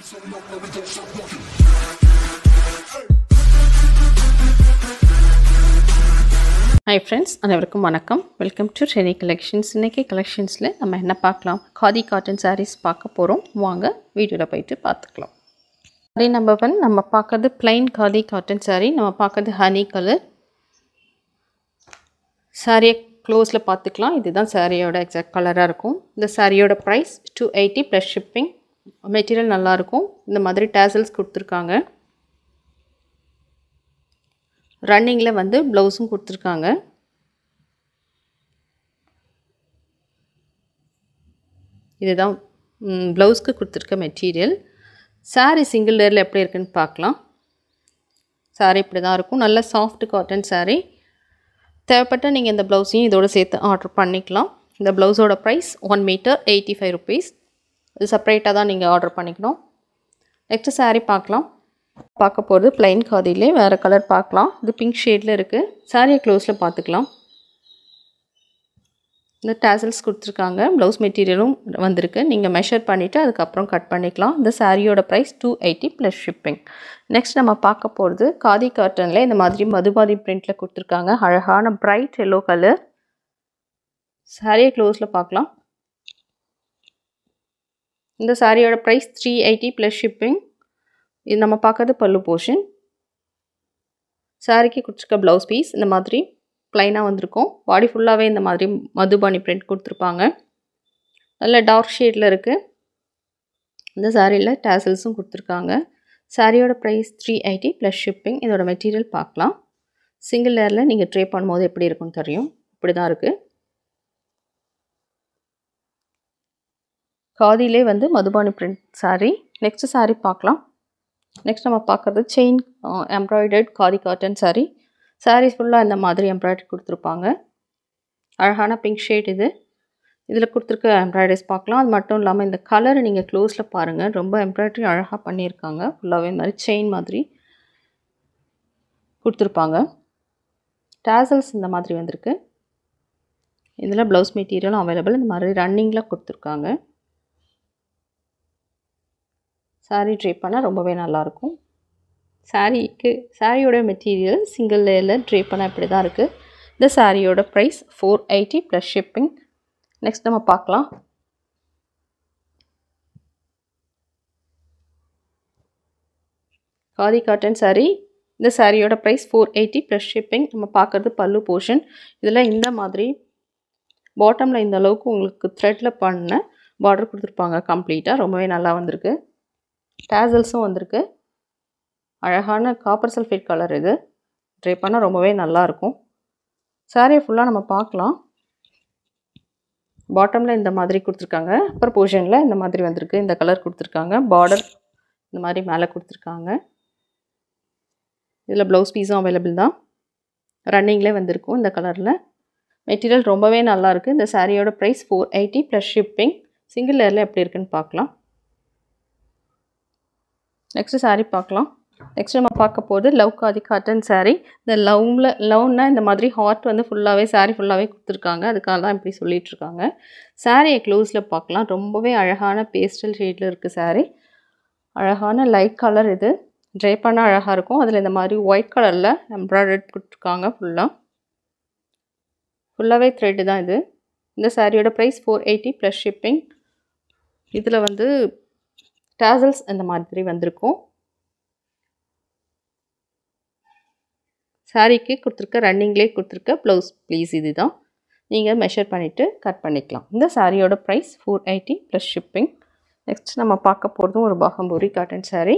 Hi friends, அனைவருக்கும் வணக்கம். Welcome to Sheni collections. இன்னைக்கு கலெக்ஷன்ஸில் நம்ம என்ன பார்க்கலாம்? காதி காட்டன் சாரீஸ் பார்க்க போகிறோம். வாங்க வீடியோவில் போயிட்டு பார்த்துக்கலாம். சாரீ நம்பர் 1 நம்ம பார்க்கறது plain காதி காட்டன் சாரீ. நம்ம பார்க்கறது ஹனி கலர். சாரியை க்ளோஸில் பார்த்துக்கலாம். இதுதான் சாரியோட எக்ஸாக்ட் கலராக இருக்கும். இந்த சாரியோட ப்ரைஸ் 280 ப்ளஸ் ஷிப்பிங். மெட்டீரியல் நல்லாயிருக்கும். இந்த மாதிரி டேசல்ஸ் கொடுத்துருக்காங்க. ரன்னிங்கில் வந்து ப்ளவுஸும் கொடுத்துருக்காங்க. இதுதான் ப்ளவுஸ்க்கு கொடுத்துருக்க மெட்டீரியல். சாரீ சிங்கிள் லேயரில் எப்படி இருக்குன்னு பார்க்கலாம். சாரீ இப்படி தான் இருக்கும். நல்ல சாஃப்ட் காட்டன் சாரீ. தேவைப்பட்ட நீங்கள் இந்த ப்ளவுஸையும் இதோட சேர்த்து ஆர்டர் பண்ணிக்கலாம். இந்த ப்ளவுஸோட ப்ரைஸ் 1 மீட்டர் 85 ருபீஸ். இது செப்பரேட்டாக தான் நீங்கள் ஆர்டர் பண்ணிக்கணும். நெக்ஸ்ட்டு சாரீ பார்க்கலாம். பார்க்க போகிறது plain காதிலே வேறு கலர் பார்க்கலாம். இது பிங்க் ஷேடில் இருக்குது. சாரியை க்ளோஸில் பார்த்துக்கலாம். இந்த டேசல்ஸ் கொடுத்துருக்காங்க. ப்ளவுஸ் மெட்டீரியலும் வந்திருக்கு. நீங்கள் மெஷர் பண்ணிவிட்டு அதுக்கப்புறம் கட் பண்ணிக்கலாம். இந்த சாரியோட ப்ரைஸ் 280 ப்ளஸ் ஷிப்பிங். நெக்ஸ்ட் நம்ம பார்க்க போகிறது காதி காட்டனில் இந்த மாதிரி மதுபாதி பிரிண்டில் கொடுத்துருக்காங்க. அழகான பிரைட் எல்லோ கலர். சாரியை க்ளோஸில் பார்க்கலாம். இந்த சாரியோட ப்ரைஸ் 380 ப்ளஸ் ஷிப்பிங். இது நம்ம பார்க்கறது பல்லு போர்ஷன். சாரிக்கு கொடுத்துருக்க ப்ளவுஸ் பீஸ் இந்த மாதிரி ப்ளைனாக வந்திருக்கும். பாடி ஃபுல்லாகவே இந்த மாதிரி மதுபானி பிரிண்ட் கொடுத்துருப்பாங்க. நல்ல டார்க் ஷேடில் இருக்குது. இந்த சாரியில் டேசல்ஸும் கொடுத்துருக்காங்க. சாரியோட ப்ரைஸ் 380 ப்ளஸ் ஷிப்பிங். இதோட மெட்டீரியல் பார்க்கலாம். சிங்கிள் லேயரில் நீங்கள் ட்ரே பண்ணும்போது எப்படி இருக்குன்னு தெரியும். இப்படி தான் இருக்குது. காதிலே வந்து Madhubani print sari. Next sari பார்க்கலாம். நெக்ஸ்ட் நம்ம பார்க்குறது chain embroidered khadi cotton sari. Saris ஃபுல்லாக இந்த மாதிரி எம்ப்ராய்டரி கொடுத்துருப்பாங்க. அழகான பிங்க் ஷேட் இது. இதில் கொடுத்துருக்க எம்ப்ராய்டரிஸ் பார்க்கலாம். அது மட்டும் இல்லாமல் இந்த கலரை நீங்கள் க்ளோஸில் பாருங்கள். ரொம்ப எம்ப்ராய்டரி அழகாக பண்ணியிருக்காங்க. ஃபுல்லாகவே இந்த மாதிரி செயின் மாதிரி கொடுத்துருப்பாங்க. டேசல்ஸ் இந்த மாதிரி வந்திருக்கு. இதில் ப்ளவுஸ் மெட்டீரியலும் அவைலபிள். இந்த மாதிரி ரன்னிங்கில் கொடுத்துருக்காங்க. சாரீ ட்ரே பண்ணால் ரொம்பவே நல்லாயிருக்கும். சாரியோட மெட்டீரியல் சிங்கிள் லேயரில் ட்ரே பண்ணால் இப்படி தான் இருக்குது. இந்த சாரியோட ப்ரைஸ் 480 ப்ளஸ் ஷிப்பிங். நெக்ஸ்ட் நம்ம பார்க்கலாம். காதி காட்டன் சாரீ. இந்த சாரியோட ப்ரைஸ் 480 ப்ளஸ் ஷிப்பிங். நம்ம பார்க்குறது பல்லு போர்ஷன். இதில் இந்த மாதிரி பாட்டமில் இந்த அளவுக்கு உங்களுக்கு த்ரெட்டில் பண்ண பார்டர் கொடுத்துருப்பாங்க. கம்ப்ளீட்டாக ரொம்பவே நல்லா வந்திருக்கு. டேசல்ஸும் வந்திருக்கு. அழகான காப்பர் சல்ஃபேட் கலர் இது. ட்ரை பண்ணால் ரொம்பவே நல்லாயிருக்கும். சாரியை ஃபுல்லாக நம்ம பார்க்கலாம். பாட்டமில் இந்த மாதிரி கொடுத்துருக்காங்க. அப்பர் போர்ஷனில் இந்த மாதிரி வந்திருக்கு. இந்த கலர் கொடுத்துருக்காங்க. பார்டர் இந்த மாதிரி மேலே கொடுத்துருக்காங்க. இதில் ப்ளவுஸ் பீஸும் அவைலபிள் தான். ரன்னிங்லேயே வந்திருக்கும் இந்த கலரில். மெட்டீரியல் ரொம்பவே நல்லாயிருக்கு. இந்த சாரியோட ப்ரைஸ் 480 ப்ளஸ் ஷிப்பிங். சிங்கிள் லேயரில் எப்படி இருக்குன்னு பார்க்கலாம். நெக்ஸ்ட்டு சாரீ பார்க்கலாம். நெக்ஸ்ட் நம்ம பார்க்க போது லவ் காதி காட்டன் சாரீ. இந்த லவ்னா இந்த மாதிரி ஹார்ட் வந்து ஃபுல்லாகவே சாரீ ஃபுல்லாகவே கொடுத்துருக்காங்க. அதுக்காக தான் இப்படி சொல்லிகிட்ருக்காங்க. சாரியை க்ளோஸில் பார்க்கலாம். ரொம்பவே அழகான பேஸ்டல் ஷேடில் இருக்குது சாரீ. அழகான லைட் கலர் இது. ட்ரை பண்ணால் அழகாக இருக்கும். அதில் இந்த மாதிரி ஒயிட் கலரில் எம்ப்ராய்டரி கொடுத்துருக்காங்க. ஃபுல்லாகவே த்ரெட்டு தான் இது. இந்த சாரியோட ப்ரைஸ் 480 ப்ளஸ் ஷிப்பிங். இதில் வந்து டேசல்ஸ் இந்த மாதிரி வந்திருக்கும். சாரீக்கு கொடுத்துருக்க ரன்னிங்லேயே கொடுத்துருக்க ப்ளவுஸ் ப்ளீஸ் இது தான். நீங்கள் மெஷர் பண்ணிவிட்டு கட் பண்ணிக்கலாம். இந்த சாரியோட ப்ரைஸ் 480 ப்ளஸ் ஷிப்பிங். நெக்ஸ்ட் நம்ம பார்க்க போகிறதும் ஒரு பாகம்பூரி காட்டன் சாரீ.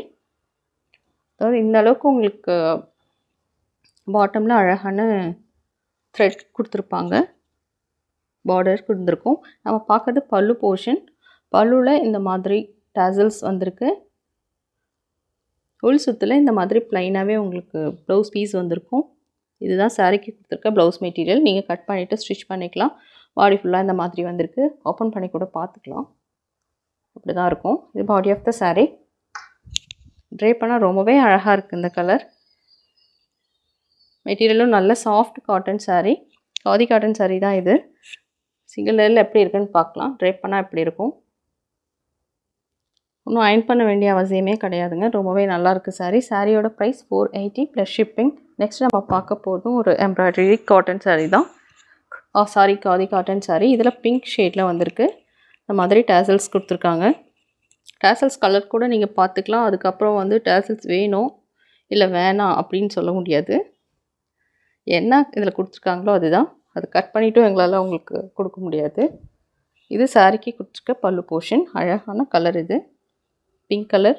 அதாவது இந்த அளவுக்கு உங்களுக்கு பாட்டமில் அழகான த்ரெட் கொடுத்துருப்பாங்க. பார்டர் கொடுத்துருக்கும். நம்ம பார்க்குறது பல்லு போர்ஷன். பல்லுவில் இந்த மாதிரி டேசல்ஸ் வந்திருக்கு. உள் சுத்தில் இந்த மாதிரி ப்ளைனாகவே உங்களுக்கு ப்ளவுஸ் பீஸ் வந்திருக்கும். இதுதான் சாரிக்கு கொடுத்துருக்க ப்ளவுஸ் மெட்டீரியல். நீங்கள் கட் பண்ணிவிட்டு ஸ்டிச் பண்ணிக்கலாம். பாடி ஃபுல்லாக இந்த மாதிரி வந்திருக்கு. ஓப்பன் பண்ணி கூட பார்த்துக்கலாம். இப்படி தான் இருக்கும். இது body of the sari. Try பண்ணால் ரொம்பவே அழகாக இருக்குது இந்த கலர். மெட்டீரியலும் நல்ல soft cotton sari. Khadi cotton sari தான் இது. சிங்கிள் லேயரில் எப்படி இருக்குன்னு பார்க்கலாம். ட்ரை பண்ணால் எப்படி இருக்கும். இன்னும் அயர்ன் பண்ண வேண்டிய அவசியமே கிடையாதுங்க. ரொம்பவே நல்லாயிருக்கு சாரீ. சாரியோட ப்ரைஸ் 480 ப்ளஸ் ஷிப்பிங். நெக்ஸ்ட் நம்ம பார்க்க போதும் ஒரு எம்ப்ராய்டரி காட்டன் சாரீ தான். Sorry khadi cotton sari. இதில் பிங்க் ஷேடில் வந்திருக்கு. இந்த மாதிரி டேசல்ஸ் கொடுத்துருக்காங்க. டேசல்ஸ் கலர் கூட நீங்கள் பார்த்துக்கலாம். அதுக்கப்புறம் வந்து டேசல்ஸ் வேணும் இல்லை வேணாம் அப்படின்னு சொல்ல முடியாது. என்ன இதில் கொடுத்துருக்காங்களோ அதுதான். அது கட் பண்ணிவிட்டும் எங்களால் உங்களுக்கு கொடுக்க முடியாது. இது சாரிக்கு கொடுத்துருக்க பல்லு போர்ஷன். அழகான கலர் இது. Pink colour.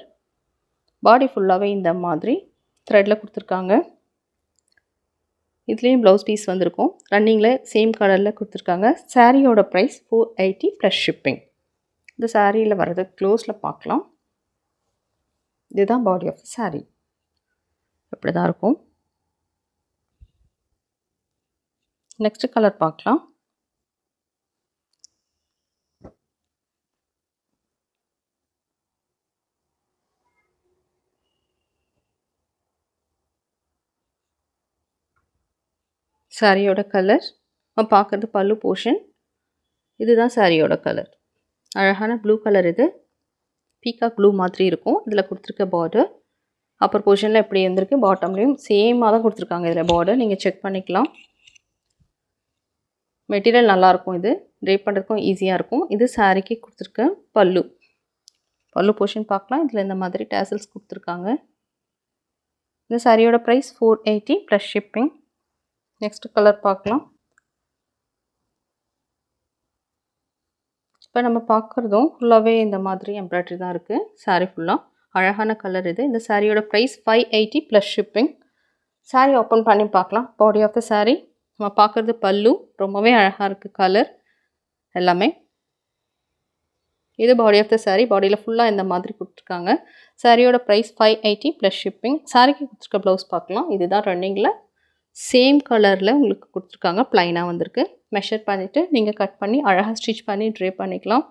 பாடி ஃபுல்லாகவே இந்த மாதிரி த்ரெட்டில் கொடுத்துருக்காங்க. இதுலேயும் ப்ளவுஸ் பீஸ் வந்திருக்கும். ரன்னிங்கில் சேம் கலரில் கொடுத்துருக்காங்க. சாரியோட ப்ரைஸ் 480 ப்ளஸ் ஷிப்பிங். இந்த சாரியில் வர்றது க்ளோஸில் பார்க்கலாம். இதுதான் பாடி ஆஃப் சாரீ. இப்படி தான் இருக்கும். நெக்ஸ்ட் கலர் பார்க்கலாம். சாரியோட கலர் நம்ம பார்க்குறது பல்லு போர்ஷன். இதுதான் சாரியோட கலர். அழகான ப்ளூ கலர். இது பீகாக் ப்ளூ மாதிரி இருக்கும். இதில் கொடுத்துருக்க பார்டர் அப்பர் போர்ஷனில் எப்படி இருந்திருக்கு, பாட்டம்லேயும் சேமாக தான் கொடுத்துருக்காங்க. இதில் பார்டர் நீங்கள் செக் பண்ணிக்கலாம். மெட்டீரியல் நல்லாயிருக்கும். இது ட்ரேப் பண்ணுறதுக்கும் ஈஸியாக இருக்கும். இது சாரிக்கு கொடுத்துருக்க பல்லு. பல்லு போர்ஷன் பார்க்கலாம். இதில் இந்த மாதிரி டேசல்ஸ் கொடுத்துருக்காங்க. இந்த சாரியோட price 480 plus shipping. Next colour பார்க்கலாம். இப்போ நம்ம பார்க்குறதும் ஃபுல்லாகவே இந்த மாதிரி எம்ப்ராய்டரி தான் இருக்குது. சாரீ ஃபுல்லாக அழகான கலர் இது. இந்த சாரியோட price 580 plus shipping. Sari open பண்ணி பார்க்கலாம். பாடி ஆஃப் த சாரீ நம்ம பார்க்குறது பல்லு. ரொம்பவே அழகாக இருக்குது கலர் எல்லாமே. இது பாடி ஆஃப் த சாரீ. பாடியில் ஃபுல்லாக இந்த மாதிரி கொடுத்துருக்காங்க. சாரியோட ப்ரைஸ் 580 ப்ளஸ் ஷிப்பிங். சாரிக்கு கொடுத்துருக்க ப்ளவுஸ் பார்க்கலாம். இதுதான் ரன்னிங்கில் சேம் கலரில் உங்களுக்கு கொடுத்துருக்காங்க. ப்ளைனாக வந்திருக்கு. மெஷர் பண்ணிவிட்டு நீங்கள் கட் பண்ணி அழகாக ஸ்டிச் பண்ணி ட்ரே பண்ணிக்கலாம்.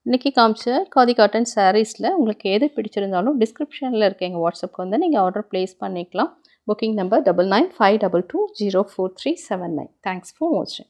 இன்றைக்கி காமிச்ச காதி காட்டன் சாரீஸில் உங்களுக்கு எது பிடிச்சிருந்தாலும் டிஸ்கிரிப்ஷனில் இருக்க எங்கள் வாட்ஸ்அப்புக்கு வந்து நீங்கள் ஆர்டர் ப்ளேஸ் பண்ணிக்கலாம். Booking number 9952204379. தேங்க்ஸ் ஃபார் வாட்சிங்.